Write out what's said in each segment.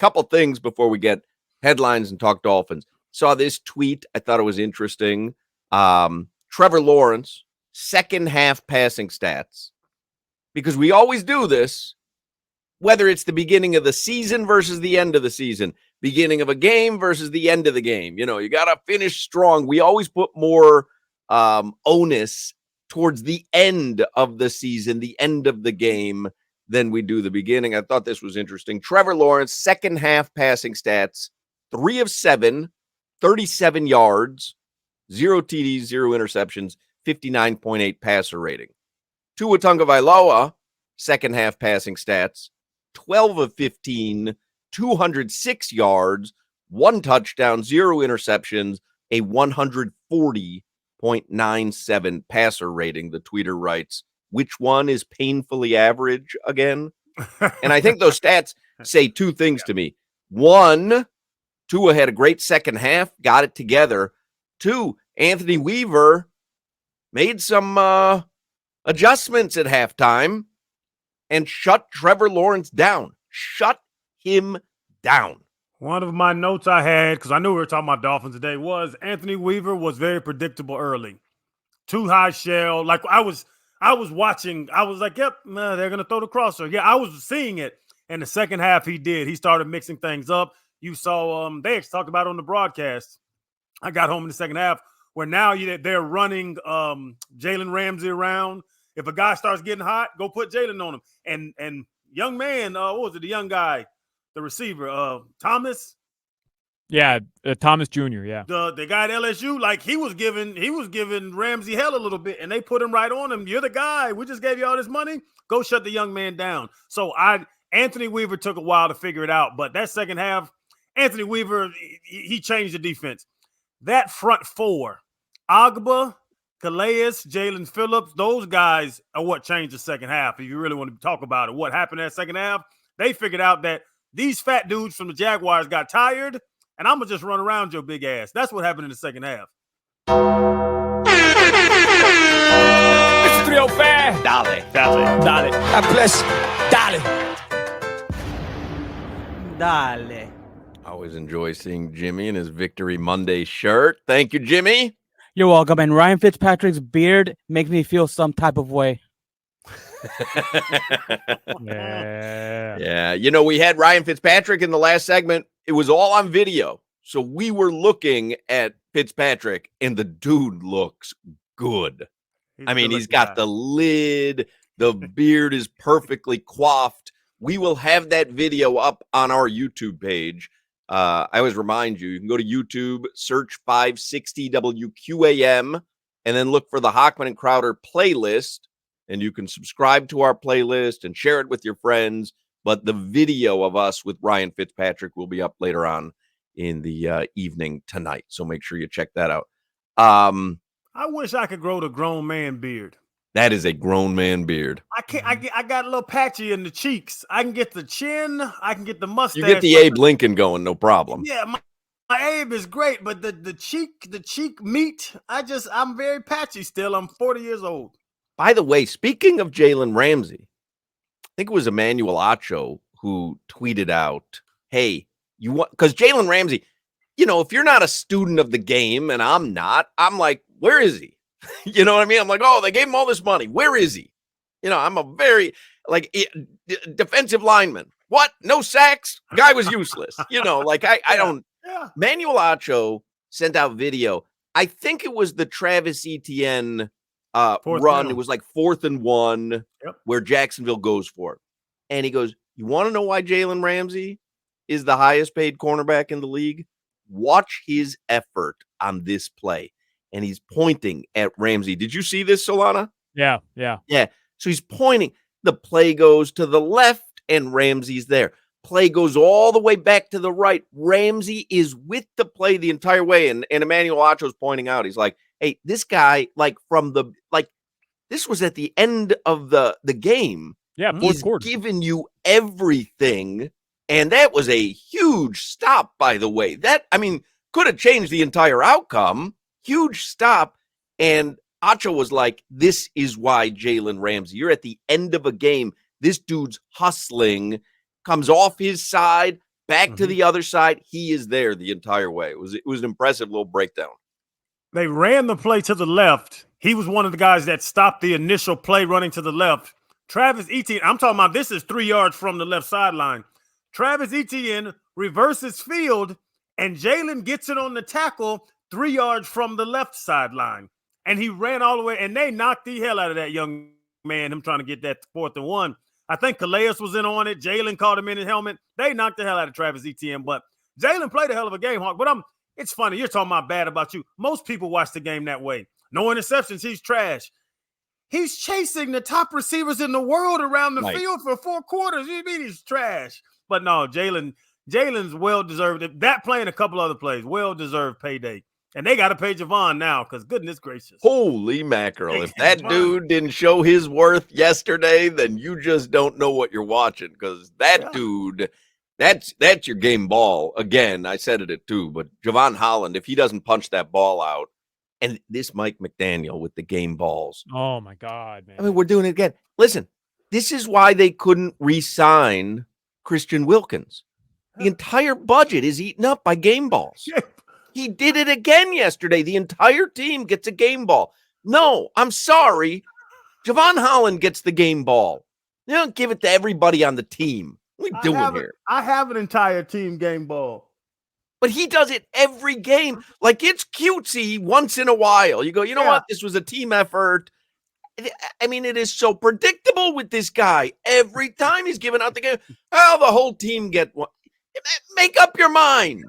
couple things before we get headlines and talk Dolphins. Saw this tweet. I thought it was interesting. Trevor Lawrence, second half passing stats, because we always do this, whether it's the beginning of the season versus the end of the season, beginning of a game versus the end of the game. You know, you got to finish strong. We always put more onus towards the end of the season, the end of the game, than we do the beginning. I thought this was interesting. Trevor Lawrence, second half passing stats, 3 of 7, 37 yards, 0 TDs, 0 interceptions, 59.8 passer rating. Tua Tagovailoa, second half passing stats, 12 of 15, 206 yards, 1 touchdown, 0 interceptions, a 140.97 passer rating. The tweeter writes, which one is painfully average again? And I think those stats say 2 things to me. 1, Tua had a great second half, got it together. 2, Anthony Weaver made some adjustments at halftime and shut Trevor Lawrence down. Shut him down. One of my notes I had, because I knew we were talking about Dolphins today, was Anthony Weaver was very predictable early. Too high shell. Like I was watching, I was like, yep, they're going to throw the crosser. Yeah, I was seeing it. And the second half he did. He started mixing things up. You saw, they talked about it on the broadcast. I got home in the second half where now they're running Jaylen Ramsey around. If a guy starts getting hot, go put Jaylen on him. And young man, what was it, the young guy, the receiver, Thomas? Yeah, Thomas Jr., yeah. The guy at LSU, like he was giving Ramsey hell a little bit, and they put him right on him. You're the guy. We just gave you all this money. Go shut the young man down. So Anthony Weaver took a while to figure it out, but that second half, Anthony Weaver, he changed the defense. That front four, Agba, Calais, Jalen Phillips, those guys are what changed the second half. If you really want to talk about it, what happened in that second half, they figured out that these fat dudes from the Jaguars got tired, and I'm going to just run around your big ass. That's what happened in the second half. Mr. 305. Dale. God bless. Dale. Always enjoy seeing Jimmy in his Victory Monday shirt. Thank you, Jimmy. You're welcome. And Ryan Fitzpatrick's beard makes me feel some type of way. Yeah. You know, we had Ryan Fitzpatrick in the last segment. It was all on video. So we were looking at Fitzpatrick, and the dude looks good. He's got the lid. The beard is perfectly coiffed. We will have that video up on our YouTube page. I always remind you can go to YouTube, search 560 WQAM, and then look for the Hochman and Crowder playlist. And you can subscribe to our playlist and share it with your friends. But the video of us with Ryan Fitzpatrick will be up later on in the evening tonight. So make sure you check that out. I wish I could grow the grown man beard. That is a grown man beard. I can't. I got a little patchy in the cheeks. I can get the chin. I can get the mustache. You get the Abe Lincoln going, no problem. Yeah, my Abe is great, but the cheek meat. I'm very patchy still. I'm 40 years old. By the way, speaking of Jaylen Ramsey, I think it was Emmanuel Acho who tweeted out, "Hey, you want?" Because Jaylen Ramsey, if you're not a student of the game, and I'm not, I'm like, where is he? You know what I mean? I'm like, oh, they gave him all this money. Where is he? I'm a very defensive lineman. What? No sacks? Guy was useless. I don't. Yeah. Manuel Acho sent out video. I think it was the Travis Etienne run. Down. It was like 4th and 1 where Jacksonville goes for it. And he goes, you want to know why Jaylen Ramsey is the highest paid cornerback in the league? Watch his effort on this play. And he's pointing at Ramsey. Did you see this, Solana? Yeah. So he's pointing. The play goes to the left, and Ramsey's there. Play goes all the way back to the right. Ramsey is with the play the entire way. And Emmanuel Acho's pointing out, he's like, hey, this guy, this was at the end of the game. Yeah, he's given you everything. And that was a huge stop, by the way. Could have changed the entire outcome. Huge stop. And Acho was like, this is why Jaylen Ramsey. You're at the end of a game. This dude's hustling, comes off his side, back to the other side. He is there the entire way. It was an impressive little breakdown. They ran the play to the left. He was one of the guys that stopped the initial play running to the left. Travis Etienne, I'm talking about this is 3 yards from the left sideline. Travis Etienne reverses field, and Jaylen gets it on the tackle 3 yards from the left sideline. And he ran all the way, and they knocked the hell out of that young man, him trying to get that 4th and 1. I think Calais was in on it. Jaylen caught him in his helmet. They knocked the hell out of Travis Etienne, but Jaylen played a hell of a game, Hawk. But it's funny. You're talking about bad about you. Most people watch the game that way. No interceptions. He's trash. He's chasing the top receivers in the world around the field for 4 quarters. You mean he's trash? But no, Jaylen's well-deserved. That play and a couple other plays, well-deserved payday. And they got to pay Jevon now because goodness gracious. Holy mackerel. If that dude didn't show his worth yesterday, then you just don't know what you're watching because that dude, that's your game ball. Again, I said it at 2, but Jevon Holland, if he doesn't punch that ball out, and this Mike McDaniel with the game balls. Oh, my God, man. I mean, we're doing it again. Listen, this is why they couldn't re-sign Christian Wilkins. The entire budget is eaten up by game balls. He did it again yesterday. The entire team gets a game ball. No, I'm sorry. Jevon Holland gets the game ball. You don't give it to everybody on the team. What are we doing here? I have an entire team game ball. But he does it every game. Like it's cutesy once in a while. You go, you know what? This was a team effort. I mean, it is so predictable with this guy. Every time he's giving out the game, oh, the whole team get one. Make up your mind.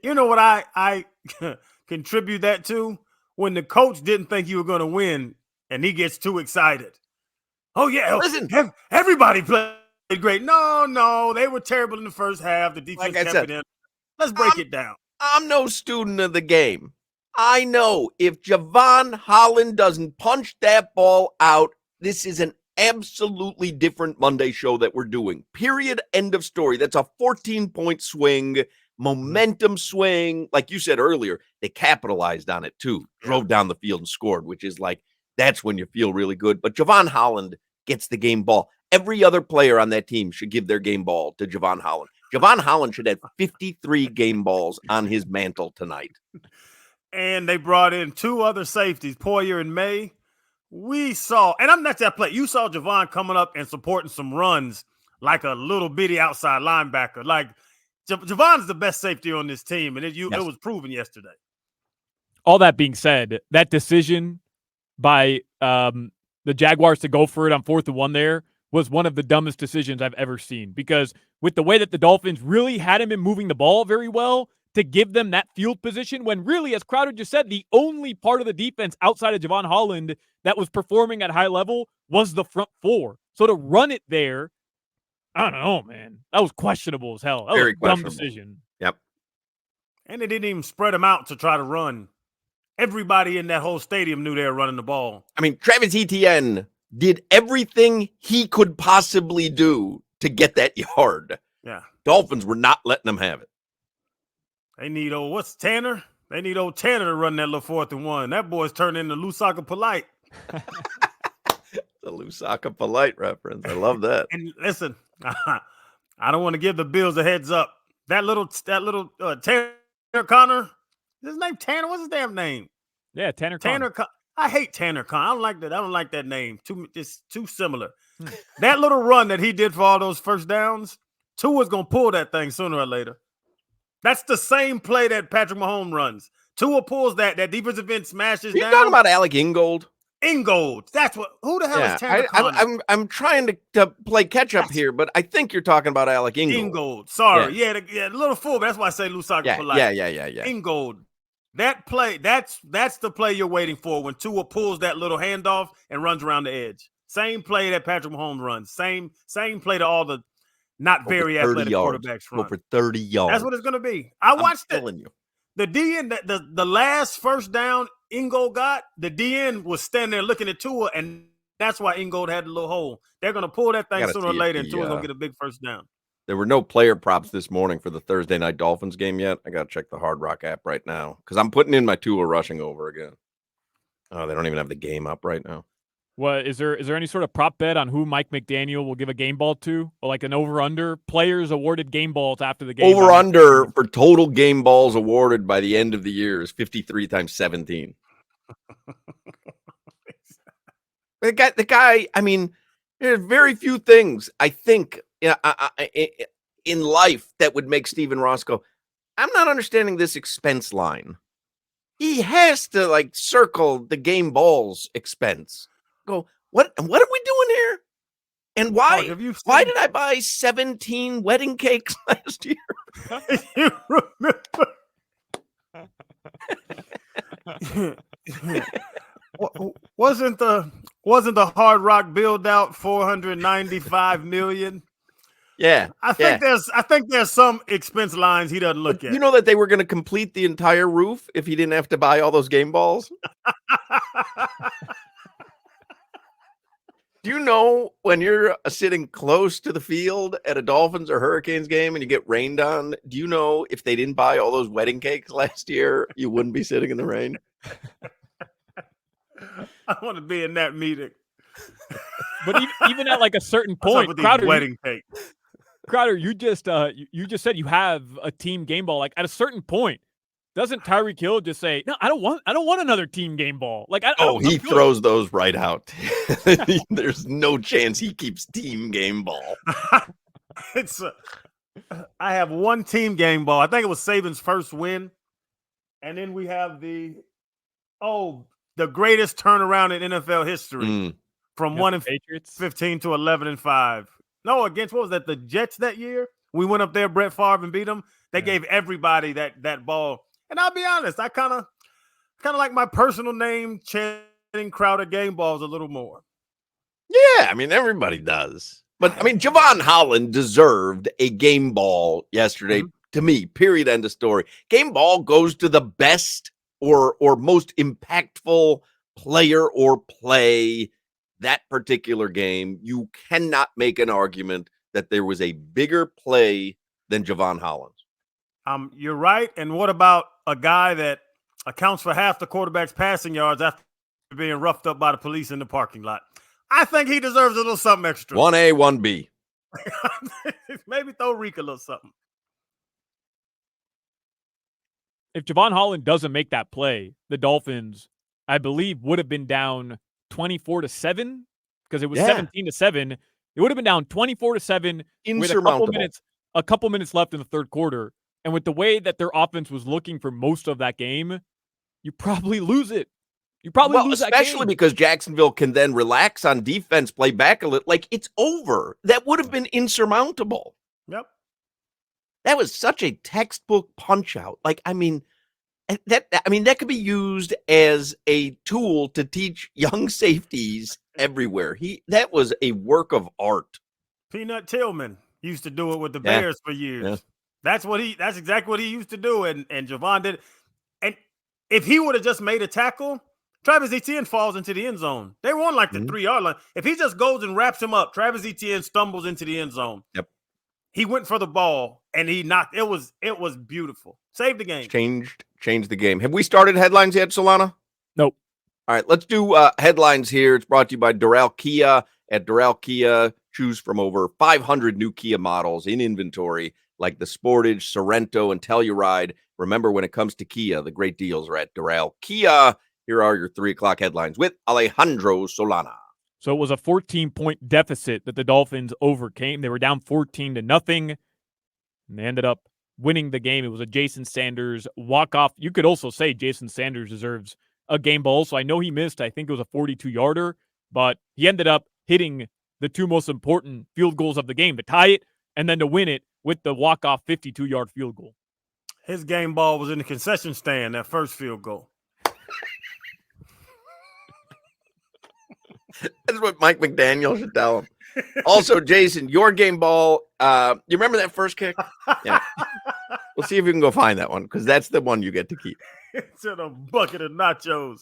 You know what I contribute that to? When the coach didn't think you were going to win and he gets too excited. Oh, yeah. Listen, everybody played great. No, they were terrible in the first half. The defense kept it in. Let's break it down. I'm no student of the game. I know if Jevon Holland doesn't punch that ball out, this is an absolutely different Monday show that we're doing. Period. End of story. That's a 14-point swing, momentum swing. Like you said earlier, they capitalized on it too. Drove down the field and scored, which is like, that's when you feel really good. But Jevon Holland gets the game ball. Every other player on that team should give their game ball to Jevon Holland. Jevon Holland should have 53 game balls on his mantle tonight. And they brought in 2 other safeties, Poyer and May. We saw, and I'm not that play. You saw Jevon coming up and supporting some runs like a little bitty outside linebacker. Like Javon's the best safety on this team, and it was proven yesterday. All that being said, that decision by the Jaguars to go for it on 4th and 1 there was one of the dumbest decisions I've ever seen, because with the way that the Dolphins really had him in moving the ball very well to give them that field position, when really, as Crowder just said, the only part of the defense outside of Jevon Holland that was performing at high level was the front 4. So to run it there, I don't know, man. That was questionable as hell. That was a dumb decision. Yep. And they didn't even spread them out to try to run. Everybody in that whole stadium knew they were running the ball. I mean, Travis Etienne did everything he could possibly do to get that yard. Yeah. Dolphins were not letting them have it. They need Tanner? They need old Tanner to run that little 4th and 1. That boy's turned into Lusaka Polite. The Lusaka Polite reference. I love that. And listen, I don't want to give the Bills a heads up. That little Tanner Connor, his name Tanner. What's his damn name? Yeah, Tanner Connor. I hate Tanner Connor. I don't like that. I don't like that name. It's too similar. That little run that he did for all those first downs, Tua's gonna pull that thing sooner or later. That's the same play that Patrick Mahomes runs. Tua pulls that defensive end smashes down. You're talking about Alec Ingold? Ingold. That's what. Who the hell is Tanner Connor? I'm trying to play catch up here, but I think you're talking about Alec Ingold. Ingold. Sorry. Yeah, the little fool. That's why I say Lusaka Polite. Yeah. Ingold. That play, that's the play you're waiting for when Tua pulls that little handoff and runs around the edge. Same play that Patrick Mahomes runs. Same play to all the not very athletic quarterbacks run. Over 30 yards. That's what it's going to be. I'm watched it. Telling you. The DN, the last first down Ingold got, the DN was standing there looking at Tua, and that's why Ingold had the little hole. They're going to pull that thing sooner or later, and Tua's going to get a big first down. There were no player props this morning for the Thursday night Dolphins game yet. I got to check the Hard Rock app right now because I'm putting in my Tua rushing over again. Oh, they don't even have the game up right now. What is there any sort of prop bet on who Mike McDaniel will give a game ball to? Or like an over-under? Players awarded game balls after the game. Over-under for total game balls awarded by the end of the year is 53 times 17. The guy, I mean, there's very few things, I think, in life that would make Stephen Ross go, I'm not understanding this expense line. He has to, like, circle the game balls expense. Go, what are we doing here? And why? Why did I buy 17 wedding cakes last year? You remember? Wasn't the Hard Rock build out $495 million? Yeah, I think there's some expense lines he doesn't look at. You know that they were going to complete the entire roof if he didn't have to buy all those game balls. Do you know when you're sitting close to the field at a Dolphins or Hurricanes game and you get rained on? Do you know if they didn't buy all those wedding cakes last year, you wouldn't be sitting in the rain? I want to be in that meeting. But even at like a certain point, Crowder, you just said you have a team game ball. Like at a certain point, doesn't Tyreek Hill just say, "No, I don't want another team game ball"? Like, he throws those right out. There's no chance he keeps team game ball. I have one team game ball. I think it was Saban's first win, and then we have the greatest turnaround in NFL history from 1-15 to 11-5. No, against what was that? The Jets that year. We went up there, Brett Favre, and beat them. They gave everybody that ball. And I'll be honest, I kind of like my personal name, Channing Crowder game balls a little more. Yeah, I mean, everybody does. But, I mean, Jevon Holland deserved a game ball yesterday to me, period, end of story. Game ball goes to the best or most impactful player or play that particular game. You cannot make an argument that there was a bigger play than Jevon Holland. You're right. And what about a guy that accounts for half the quarterback's passing yards after being roughed up by the police in the parking lot? I think he deserves a little something extra. 1A, 1B. Maybe throw Reek a little something. If Jevon Holland doesn't make that play, the Dolphins, I believe, would have been down 24-7 because it was 17-7. It would have been down 24-7 with a couple minutes left in the third quarter. And with the way that their offense was looking for most of that game, you probably lose it. You probably lose that game. Especially because Jacksonville can then relax on defense, play back a little. Like, it's over. That would have been insurmountable. Yep. That was such a textbook punch-out. Like, I mean, that could be used as a tool to teach young safeties everywhere. That was a work of art. Peanut Tillman used to do it with the Bears for years. Yeah. That's exactly what he used to do. And Jevon did. And if he would have just made a tackle, Travis Etienne falls into the end zone. They were on like the 3-yard line. If he just goes and wraps him up, Travis Etienne stumbles into the end zone. Yep. He went for the ball and he knocked. It was beautiful. Saved the game. Changed the game. Have we started headlines yet, Solana? Nope. All right, let's do headlines here. It's brought to you by Doral Kia. At Doral Kia, choose from over 500 new Kia models in inventory, like the Sportage, Sorento, and Telluride. Remember, when it comes to Kia, the great deals are at Doral Kia. Here are your 3 o'clock headlines with Alejandro Solana. So it was a 14-point deficit that the Dolphins overcame. They were down 14-0, and they ended up winning the game. It was a Jason Sanders walk-off. You could also say Jason Sanders deserves a game ball. So I know he missed, I think it was a 42-yarder, but he ended up hitting the 2 most important field goals of the game, to tie it and then to win it with the walk-off 52-yard field goal. His game ball was in the concession stand, that first field goal. That's what Mike McDaniel should tell him. Also, Jason, your game ball, you remember that first kick? Yeah. We'll see if you can go find that one, because that's the one you get to keep. It's in a bucket of nachos.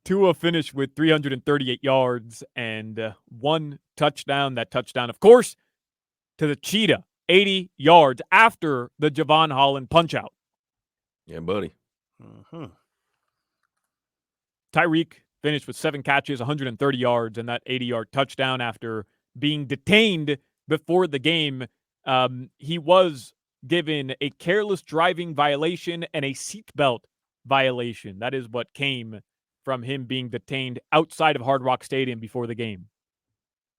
Tua finished with 338 yards and 1 touchdown. That touchdown, of course, to the Cheetah, 80 yards after the Jevon Holland punch-out. Yeah, buddy. Mm-hmm. Tyreek finished with 7 catches, 130 yards, and that 80-yard touchdown after being detained before the game. He was given a careless driving violation and a seatbelt violation. That is what came from him being detained outside of Hard Rock Stadium before the game.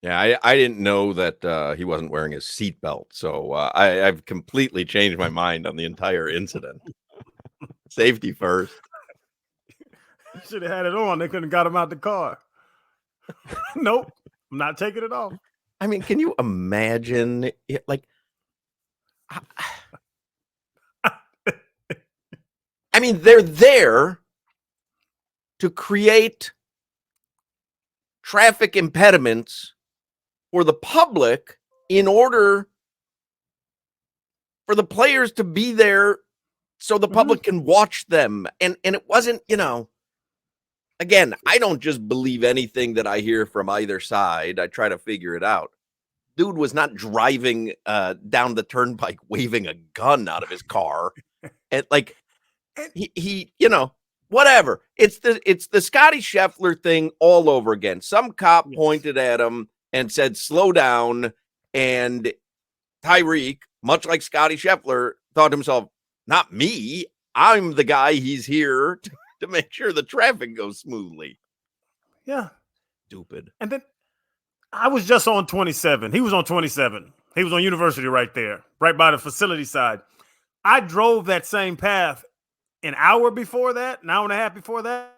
Yeah, I didn't know that he wasn't wearing his seatbelt, so I've completely changed my mind on the entire incident. Safety first. Should have had it on. They couldn't have got him out the car. Nope. I'm not taking it off. I mean, can you imagine it? Like, I mean, they're there to create traffic impediments for the public in order for the players to be there so the public can watch them. And it wasn't, again, I don't just believe anything that I hear from either side. I try to figure it out. Dude was not driving down the turnpike waving a gun out of his car. And like he whatever. It's the Scotty Scheffler thing all over again. Some cop pointed at him and said, slow down. And Tyreek, much like Scotty Scheffler, thought to himself, not me. I'm the guy he's here to make sure the traffic goes smoothly. Yeah. Stupid. And then I was just on 27. He was on 27. He was on University right there, right by the facility side. I drove that same path an hour before that, an hour and a half before that.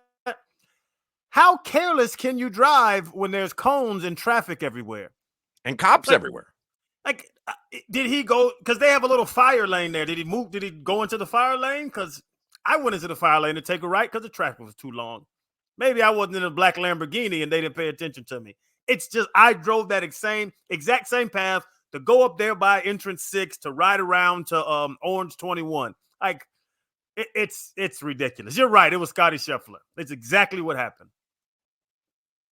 How careless can you drive when there's cones and traffic everywhere? And cops everywhere. Like, did he go? Because they have a little fire lane there. Did he move? Did he go into the fire lane? Because I went into the fire lane to take a right because the traffic was too long. Maybe I wasn't in a black Lamborghini and they didn't pay attention to me. It's just I drove that exact same path to go up there by entrance 6 to ride around to Orange 21. Like it's ridiculous. You're right. It was Scotty Scheffler. It's exactly what happened.